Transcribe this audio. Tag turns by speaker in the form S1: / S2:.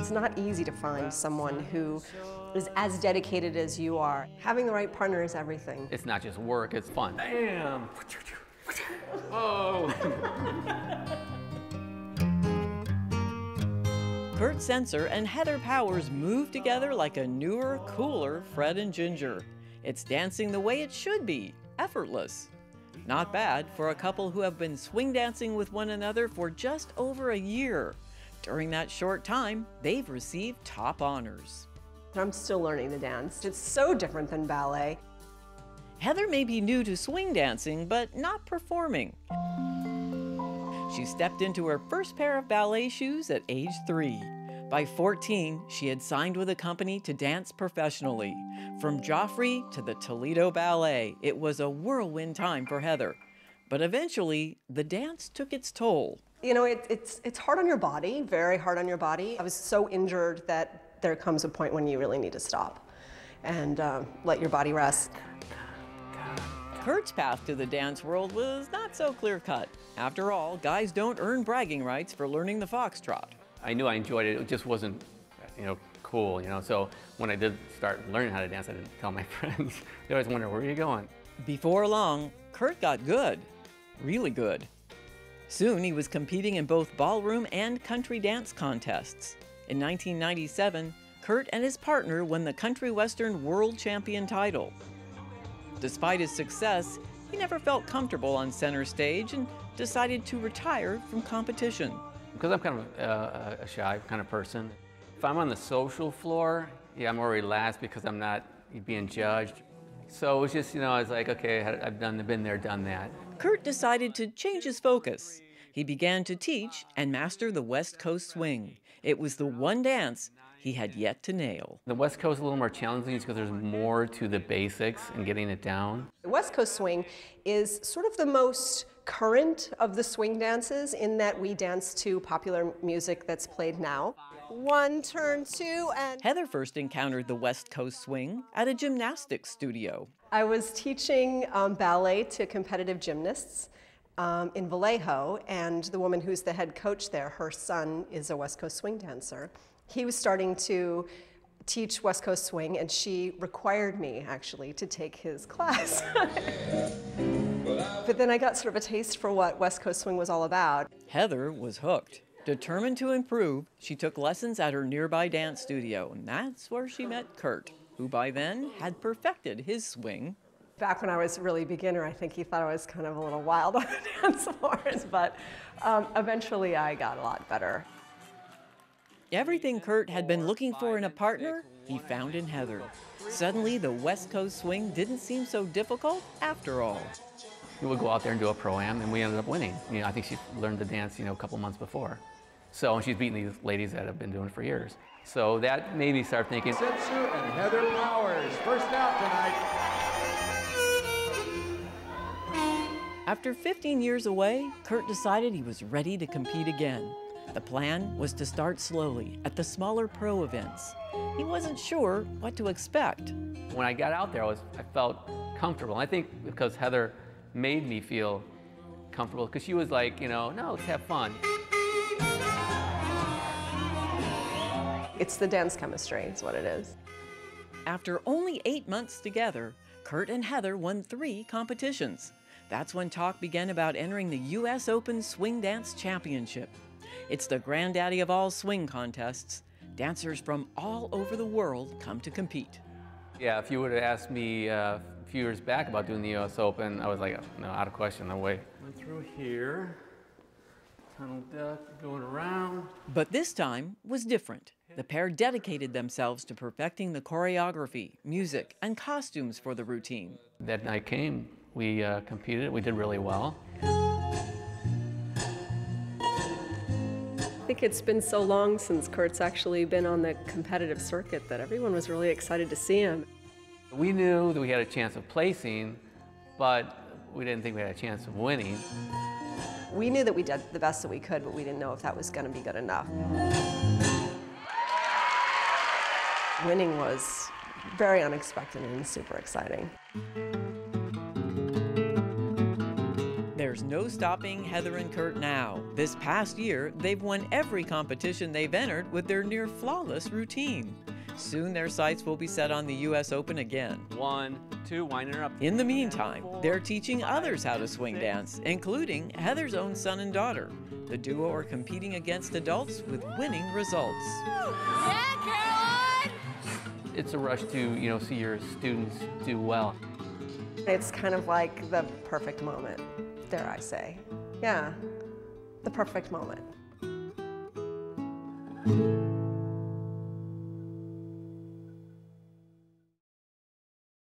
S1: It's not easy to find someone who is as dedicated as you are. Having the right partner is everything.
S2: It's not just work, it's fun. Bam! Oh!
S3: Kurt Senser and Heather Powers move together like a newer, cooler Fred and Ginger. It's dancing the way it should be, effortless. Not bad for a couple who have been swing dancing with one another for just over a year. During that short time, they've received top honors.
S1: I'm still learning to dance. It's so different than ballet.
S3: Heather may be new to swing dancing, but not performing. She stepped into her first pair of ballet shoes at age 3. By 14, she had signed with a company to dance professionally. From Joffrey to the Toledo Ballet, it was a whirlwind time for Heather. But eventually, the dance took its toll.
S1: You know, it's hard on your body, very hard on your body. I was so injured that there comes a point when you really need to stop and let your body rest.
S3: Kurt's path to the dance world was not so clear-cut. After all, guys don't earn bragging rights for learning the foxtrot.
S2: I knew I enjoyed it, it just wasn't, cool, So when I did start learning how to dance, I didn't tell my friends. They always wonder, where are you going?
S3: Before long, Kurt got good, really good. Soon he was competing in both ballroom and country dance contests. In 1997, Kurt and his partner won the Country Western World Champion title. Despite his success, he never felt comfortable on center stage and decided to retire from competition.
S2: Because I'm kind of a shy kind of person. If I'm on the social floor, I'm more relaxed because I'm not being judged. So it was just, I was like, okay, I've been there, done that.
S3: Kurt decided to change his focus. He began to teach and master the West Coast swing. It was the one dance he had yet to nail.
S2: The West Coast is a little more challenging because there's more to the basics and getting it down.
S1: The West Coast swing is sort of the most current of the swing dances in that we dance to popular music that's played now. 1, turn 2, and...
S3: Heather first encountered the West Coast swing at a gymnastics studio.
S1: I was teaching ballet to competitive gymnasts in Vallejo, and the woman who's the head coach there, her son is a West Coast swing dancer. He was starting to teach West Coast swing, and she required me, actually, to take his class. But then I got sort of a taste for what West Coast swing was all about.
S3: Heather was hooked. Determined to improve, she took lessons at her nearby dance studio, and that's where she met Kurt, who by then had perfected his swing.
S1: Back when I was really beginner, I think he thought I was kind of a little wild on the dance floors, but eventually I got a lot better.
S3: Everything Kurt had been looking for in a partner, he found in Heather. Suddenly, the West Coast swing didn't seem so difficult after all.
S2: We would go out there and do a pro-am, and we ended up winning. I think she learned the dance, a couple months before. So she's beating these ladies that have been doing it for years. So that made me start thinking.
S4: Senser and Heather Powers, first out tonight.
S3: After 15 years away, Kurt decided he was ready to compete again. The plan was to start slowly at the smaller pro events. He wasn't sure what to expect.
S2: When I got out there, I felt comfortable. I think because Heather made me feel comfortable, because she was like, no, let's have fun.
S1: It's the dance chemistry, is what it is.
S3: After only 8 months together, Kurt and Heather won 3 competitions. That's when talk began about entering the U.S. Open Swing Dance Championship. It's the granddaddy of all swing contests. Dancers from all over the world come to compete.
S2: Yeah, if you would have asked me a few years back about doing the U.S. Open, I was like, no, out of question, no way. Went through here, tunnel duck, going around.
S3: But this time was different. The pair dedicated themselves to perfecting the choreography, music, and costumes for the routine.
S2: That night came, we competed, we did really well.
S1: I think it's been so long since Kurt's actually been on the competitive circuit that everyone was really excited to see him.
S2: We knew that we had a chance of placing, but we didn't think we had a chance of winning.
S1: We knew that we did the best that we could, but we didn't know if that was going to be good enough. Winning was very unexpected and super exciting.
S3: Their there's no stopping Heather and Kurt now. This past year, they've won every competition they've entered with their near-flawless routine. Soon their sights will be set on the U.S. Open again.
S2: 1, 2, winding her up.
S3: In the meantime, they're teaching others how to swing dance, including Heather's own son and daughter. The duo are competing against adults with winning results.
S5: Yeah, Caroline!
S2: It's a rush to, see your students do well.
S1: It's kind of like the perfect moment, dare I say. Yeah, the perfect moment.